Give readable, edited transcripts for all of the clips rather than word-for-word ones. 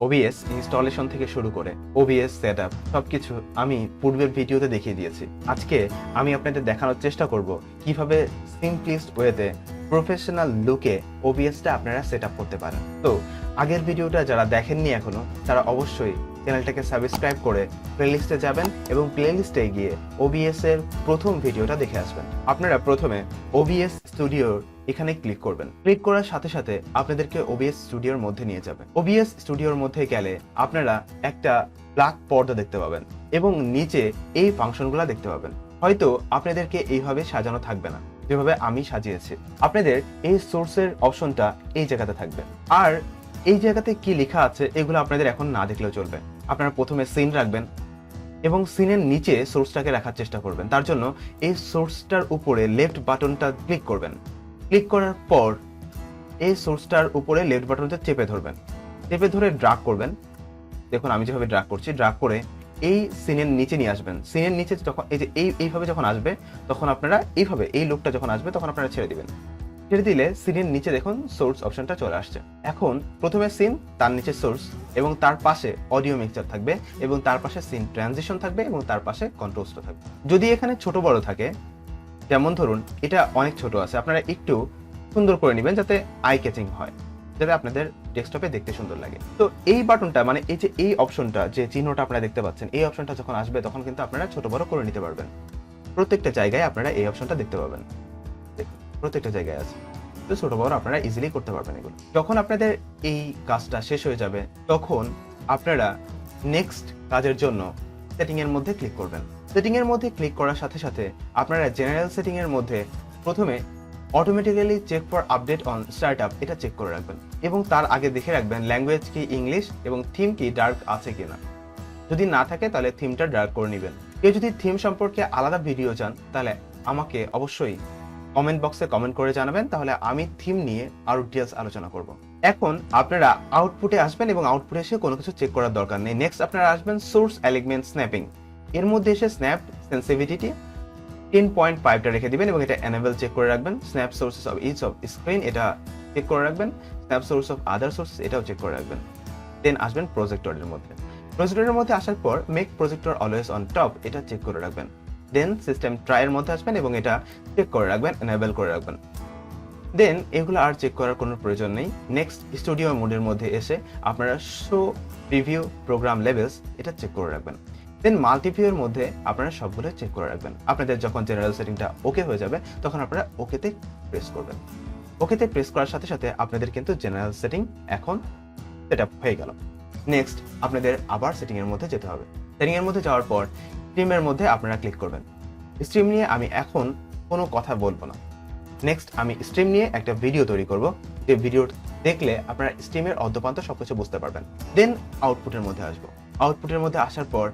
OBS installation থেকে শুরু করে ওবিএস সেটআপ সবকিছু আমি পূর্বের ভিডিওতে দেখিয়ে দিয়েছি। আজকে আমি আপনাদের দেখানোর চেষ্টা করব কিভাবে সিম্পলিস্ট ওয়েতে প্রফেশনাল লুকে ওবিএসটা আপনারা সেটআপ করতে পারেন। তো আগের ভিডিওটা যারা দেখেননি এখনো তারা অবশ্যই চ্যানেলটাকে সাবস্ক্রাইব করে প্লেলিস্টে যাবেন এবং প্লেলিস্টে গিয়ে ওবিএস এর প্রথম ভিডিওটা দেখে আসবেন। আপনারা প্রথমে ওবিএস স্টুডিওর এখানে ক্লিক করবেন। ক্লিক করার সাথে সাথে আপনাদেরকে ওবিএস স্টুডিওর মধ্যে নিয়ে যাবে। ওবিএস স্টুডিওর মধ্যে গেলে আপনারা একটা ব্ল্যাক পর্দা দেখতে পাবেন এবং নিচে এই ফাংশনগুলো দেখতে পাবেন। হয়তো আপনাদেরকে এইভাবে সাজানো থাকবে না যেভাবে আমি সাজিয়েছি। আপনাদের এই সোর্সের অপশনটা এই জায়গাতে থাকবে, আর এই জায়গাতে কি লেখা আছে এগুলো আপনাদের এখন না দেখলেও চলবে। আপনারা প্রথমে সিন রাখবেন এবং সিনের নিচে সোর্সটাকে রাখার চেষ্টা করবেন। তার জন্য এই সোর্সটার উপরে লেফট বাটনটা ক্লিক করবেন। ক্লিক করার পর এই সোর্সটার উপরে লেফট বাটনটা চেপে ধরবেন, চেপে ধরে ড্র্যাগ করবেন। দেখুন আমি যেভাবে ড্র্যাগ করছি, ড্র্যাগ করে এই সিনের নিচে নিয়ে আসবেন। সিনের নিচে যখন এই যে এইভাবে যখন আসবে তখন আপনারা এইভাবে এই লুকটা যখন আসবে তখন আপনারা ছেড়ে দিবেন। ছেড়ে দিলে সিনের নিচে দেখুন সোর্স অপশনটা চলে আসছে। এখন প্রথমে সিন, তার নিচে সোর্স এবং তার পাশে অডিও মিক্সচার থাকবে এবং তার পাশে সিন ট্রানজিশন থাকবে এবং তার পাশে কন্ট্রাস্টও থাকবে। যদি এখানে ছোট বড় থাকে, যেমন ধরুন এটা অনেক ছোট আছে, আপনারা একটু সুন্দর করে নেবেন যাতে আই ক্যাচিং হয়, যাতে আপনাদের ডেস্কটপে দেখতে সুন্দর লাগে। তো এই বাটনটা মানে এই যে এই অপশনটা, যে চিহ্নটা আপনারা দেখতে পাচ্ছেন, এই অপশনটা যখন আসবে তখন কিন্তু আপনারা ছোট বড় করে নিতে পারবেন। প্রত্যেকটা জায়গায় আপনারা এই অপশনটা দেখতে পাবেন, প্রত্যেকটা জায়গায় আছে। তো ছোট বড় আপনারা ইজিলি করতে পারবেন এগুলো। যখন আপনাদের এই কাজটা শেষ হয়ে যাবে তখন আপনারা নেক্সট কাজের জন্য সেটিং এর মধ্যে ক্লিক করবেন। সেটিং এর মধ্যে ক্লিক করার সাথে সাথে আপনারা জেনারেল সেটিং এর মধ্যে প্রথমে automatically check for update on startup এটা চেক করে রাখবেন এবং তার আগে দেখে রাখবেন ল্যাঙ্গুয়েজ কি ইংলিশ এবং থিম কি ডার্ক আছে কিনা। যদি না থাকে তাহলে থিমটা ডার্ক করে নেবেন। কেউ যদি থিম সম্পর্কে আলাদা ভিডিও চান তাহলে আমাকে অবশ্যই কমেন্ট বক্সে কমেন্ট করে জানাবেন, তাহলে আমি থিম নিয়ে আরো ডিটেইলস আলোচনা করব। এখন আপনারা আউটপুটে আসবেন এবং আউটপুটে এসে কোনো কিছু চেক করার দরকার নেই। নেক্সট আপনারা আসবেন সোর্স এলিমেন্ট স্ন্যাপিং। এর মধ্যে এসে স্ন্যাপ সেন্সিটিভিটি 10.5টা রেখে দিবেন এবং এটা এনেবল চেক করে রাখবেন। Snap sources of each of screen এটা চেক করে রাখবেন। Snap source of other sources এটাও চেক করে রাখবেন। দেন আসবেন প্রজেক্টরের মধ্যে। প্রজেক্টরের মধ্যে আসার পর make projector always on top এটা চেক করে রাখবেন। দেন সিস্টেম ট্রাইয়ের মধ্যে আসবেন এবং এটা চেক করে রাখবেন, এনেবল করে রাখবেন। দেন এগুলো আর চেক করার কোনো প্রয়োজন নেই। নেক্সট স্টুডিও মোডের মধ্যে এসে আপনারা শো প্রিভিউ প্রোগ্রাম লেভেলস এটা চেক করে রাখবেন। দেন মাল্টিভিউর মধ্যে আপনারা সবগুলো চেক করে রাখবেন। আপনাদের যখন জেনারেল সেটিংটা ওকে হয়ে যাবে তখন আপনারা ওকেতে প্রেস করবেন। ওকেতে প্রেস করার সাথে সাথে আপনাদের কিন্তু জেনারেল সেটিং এখন সেটআপ হয়ে গেল। নেক্সট আপনাদের আবার সেটিং এর মধ্যে যেতে হবে। সেটিং এর মধ্যে যাওয়ার পর স্ট্রিমের মধ্যে আপনারা ক্লিক করবেন। স্ট্রিম নিয়ে আমি এখন কোনো কথা বলবো না। নেক্সট আমি স্ট্রিম নিয়ে একটা ভিডিও তৈরি করব, যে ভিডিও দেখলে আপনারা স্ট্রিমের অর্ধপান্ত সবকিছু বুঝতে পারবেন। দেন আউটপুটের মধ্যে আসবো। আউটপুটের মধ্যে আসার পর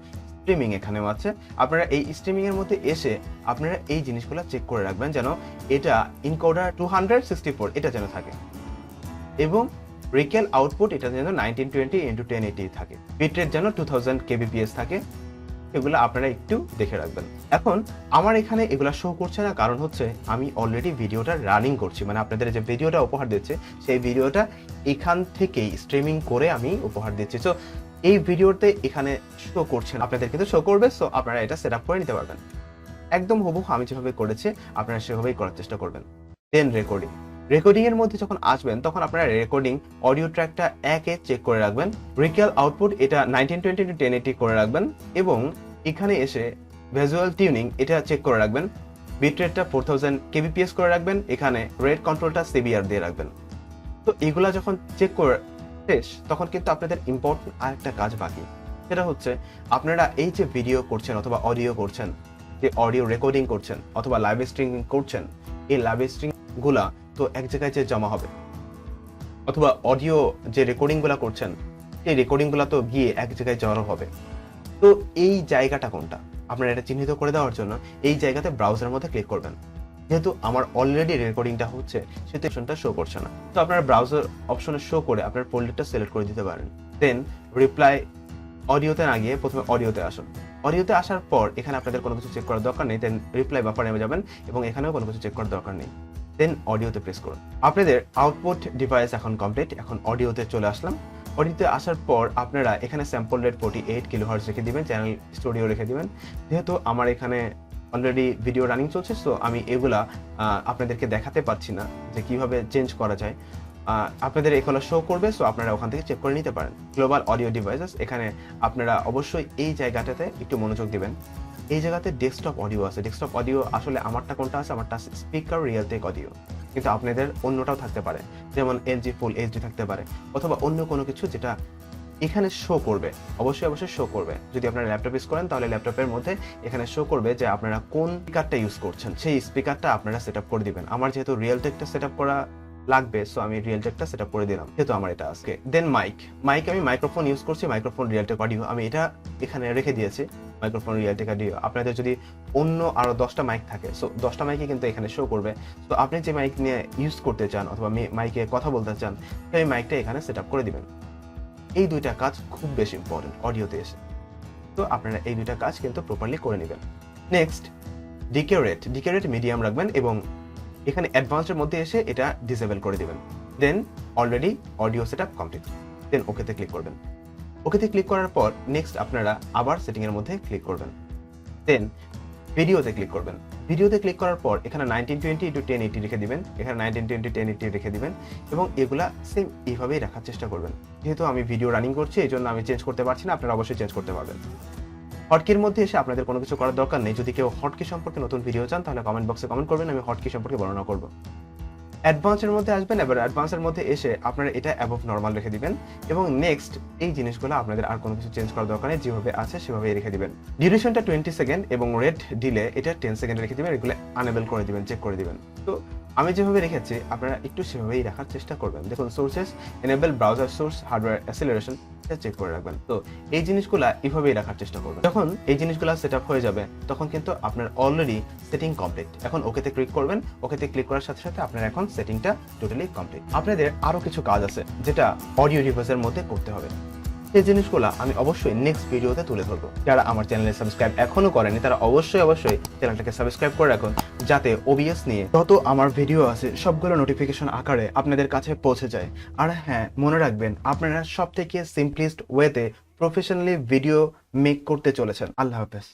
স্ট্রিমিং এখানেও আছে। আপনারা এই স্ট্রিমিং এর মধ্যে এসে আপনারা এই জিনিসগুলো চেক করে রাখবেন যেন এটা ইনকোডার 264 এটা যেন থাকে এবং রিকেল আউটপুট এটা যেন 1920x1080 থাকে। বিটরেট যেন 2000 kbps থাকে। এগুলো আপনারা একটু দেখে রাখবেন। এখন আমার এখানে এগুলো শো করছে না, কারণ হচ্ছে আমি অলরেডি ভিডিওটা রানিং করছি, মানে আপনাদের যে ভিডিওটা উপহার দিচ্ছে সেই ভিডিওটা এখান থেকেই স্ট্রিমিং করে আমি উপহার দিচ্ছি। সো এই ভিডিওতে এখানে শো করছে না, আপনাদের কিন্তু শো করবে। সো আপনারা এটা সেট আপ করে নিতে পারবেন একদম হুবহু আমি যেভাবে করেছি, আপনারা সেভাবেই করার চেষ্টা করবেন। দেন রেকর্ডিং। রেকর্ডিং এর মধ্যে যখন আসবেন তখন আপনারা রেকর্ডিং অডিও ট্র্যাকটা 1 চেক করে রাখবেন। রিকেল আউটপুট এটা 1920x1080 করে রাখবেন এবং এখানে এসে ভিজুয়াল টিউনিং এটা চেক করে রাখবেন। বিটরেটটা 4000 kbps করে রাখবেন। এখানে রেট কন্ট্রোলটা সিবিআর দিয়ে রাখবেন। তো এগুলা যখন চেক করে শেষ তখন কিন্তু আপনাদের ইম্পর্টেন্ট আরেকটা কাজ বাকি, সেটা হচ্ছে আপনারা এই যে ভিডিও করছেন অথবা অডিও করছেন, যে অডিও রেকর্ডিং করছেন অথবা লাইভ স্ট্রিমিং করছেন, এই লাইভ স্ট্রিম গুলা তো এক জায়গায় যে জমা হবে, অথবা অডিও যে রেকর্ডিং গুলা করছেন সেই রেকর্ডিং গুলা তো গিয়ে এক জায়গায় জড়ো হবে। তো এই জায়গাটা কোনটা আপনারা এটা চিহ্নিত করে দেওয়ার জন্য এই জায়গাতে ব্রাউজারের মধ্যে ক্লিক করবেন। যেহেতু আমার অলরেডি রেকর্ডিংটা হচ্ছে সেহেতু অপশনটা শো করছে না, তো আপনারা ব্রাউজার অপশনে শো করে আপনার ফোল্ডারটা সিলেক্ট করে দিতে পারেন। দেন রিপ্লাই অডিওতে না গিয়ে প্রথমে অডিওতে আসুন। অডিওতে আসার পর এখানে আপনাদের কোনো কিছু চেক করার দরকার নেই। দেন রিপ্লাই বাফারে নেমে যাবেন এবং এখানেও কোনো কিছু চেক করার দরকার নেই। দেন অডিওতে প্রেস করুন। আপনাদের আউটপুট ডিভাইস এখন কমপ্লিট। এখন অডিওতে চলে আসলাম। অডিওতে আসার পর আপনারা এখানে স্যাম্পল রেট 48 কিলোহার্টজ রেখে দিবেন, চ্যানেল স্টুডিও রেখে দিবেন। যেহেতু আমার এখানে অলরেডি ভিডিও রানিং চলছে, সো আমি এগুলা আপনাদেরকে দেখাতে পারছি না যে কিভাবে চেঞ্জ করা যায়। আপনাদের এগুলো শো করবে, সো আপনারা ওখান থেকে চেক করে নিতে পারেন। গ্লোবাল অডিও ডিভাইসেস, এখানে আপনারা অবশ্যই এই জায়গাটাতে একটু মনোযোগ দিবেন। এই জায়গাতে ডেস্কটপ অডিও আছে। ডেস্কটপ অডিও আসলে আমারটা কোনটা আছে, আমারটা আছে স্পিকার রিয়েলটেক অডিও, কিন্তু আপনাদের অন্যটাও থাকতে পারে, যেমন এলজি ফুল এইচডি থাকতে পারে, অথবা অন্য কোনো কিছু যেটা এখানে শো করবে। অবশ্যই শো করবে। যদি আপনারা ল্যাপটপ ইউজ করেন তাহলে ল্যাপটপের মধ্যে এখানে শো করবে যে আপনারা কোন স্পিকারটা ইউজ করছেন, সেই স্পিকারটা আপনারা সেট আপ করে দিবেন। আমার যেহেতু রিয়েলটেকটা সেট আপ করা লাগবে, সো আমি রিয়েলটেকটা সেট আপ করে দিলাম, যেহেতু আমার এটা আজকে। দেন মাইক আমি মাইক্রোফোন ইউজ করছি, মাইক্রোফোন রিয়েলটেক অডিও আমি এটা এখানে রেখে দিয়েছি, মাইক্রোফোন রিয়েলটেক অডিও। আপনাদের যদি অন্য আরো 10টা মাইক থাকে, সো 10টা মাইকই কিন্তু এখানে শো করবে। তো আপনি যে মাইক নিয়ে ইউজ করতে চান অথবা মাইকে কথা বলতে চান, সেই মাইকটা এখানে সেট আপ করে দিবেন। এই দুইটা কাজ খুব বেশি ইম্পর্টেন্ট অডিওতে এসে, তো আপনারা এই দুইটা কাজ কিন্তু প্রপারলি করে নেবেন। নেক্সট, ডিকে রেট মিডিয়াম রাখবেন এবং এখানে অ্যাডভান্সের মধ্যে এসে এটা ডিসেবল করে দিবেন। দেন অলরেডি অডিও সেটআপ কমপ্লিট। দেন ওকেতে ক্লিক করবেন। ওকেতে ক্লিক করার পর নেক্সট আপনারা আবার সেটিং এর মধ্যে ক্লিক করবেন। দেন ভিডিওতে ক্লিক করবেন। ভিডিওতে ক্লিক করার পর এখানে 1920x1080 রেখে দিবেন, এখানে 1920x1080 রেখে দিবেন এবং এগুলা সেম এইভাবেই রাখার চেষ্টা করবেন। যেহেতু আমি ভিডিও রানিং করছি, এই জন্য আমি চেঞ্জ করতে পারছি না, আপনারা অবশ্যই চেঞ্জ করতে পারবেন। হটকির মধ্যে এসে আপনাদের কোনো কিছু করার দরকার নেই। যদি কেউ হটকি সম্পর্কে নতুন ভিডিও চান তাহলে কমেন্ট বক্সে কমেন্ট করবেন, আমি হটকি সম্পর্কে বর্ণনা করব। অ্যাডভান্সের মধ্যে আসবেন, এবার অ্যাডভান্সের মধ্যে এসে আপনারা এটা অ্যাবভ নরমাল রেখে দিবেন এবং নেক্সট এই জিনিসগুলো আপনাদের আর কোনো কিছু চেঞ্জ করার দরকার নেই, যেভাবে আছে সেভাবেই রেখে দিবেন। ডিউরেশনটা 20 সেকেন্ড এবং রেড ডিলে এটা 10 সেকেন্ড রেখে দিবেন, এগুলো আনএবল করে দিবেন, চেক করে দিবেন। তো আমি যেভাবে রেখেছি আপনারা একটু সেভাবেই রাখার চেষ্টা করবেন। দেখুন, sources enable browser source hardware acceleration এটা চেক করে রাখবেন। তো এই জিনিসগুলো এইভাবেই রাখার চেষ্টা করবেন। যখন এই জিনিসগুলো সেট আপ হয়ে যাবে তখন কিন্তু আপনার অলরেডি সেটিং কমপ্লিট। এখন ওকেতে ক্লিক করবেন। ওকেতে ক্লিক করার সাথে সাথে আপনার এখন সেটিংটা টোটালি কমপ্লিট। আপনাদের আরো কিছু কাজ আছে যেটা অডিও ডিভাইসের মধ্যে করতে হবে। এই জিনিসগুলো আমি অবশ্যই নেক্সট ভিডিওতে তুলে ধরবো। যারা আমার চ্যানেলে সাবস্ক্রাইব এখনো করেনি তারা অবশ্যই চ্যানেলটাকে সাবস্ক্রাইব করে রাখুন, যাতে ওবিএস নিয়ে যত আমার ভিডিও আছে সবগুলো নোটিফিকেশন আকারে আপনাদের কাছে পৌঁছে যায়। আর হ্যাঁ, মনে রাখবেন আপনারা সবথেকে সিম্পলিস্ট ওয়েতে প্রফেশনালি ভিডিও মেক করতে চলেছেন। আল্লাহ হাফেজ।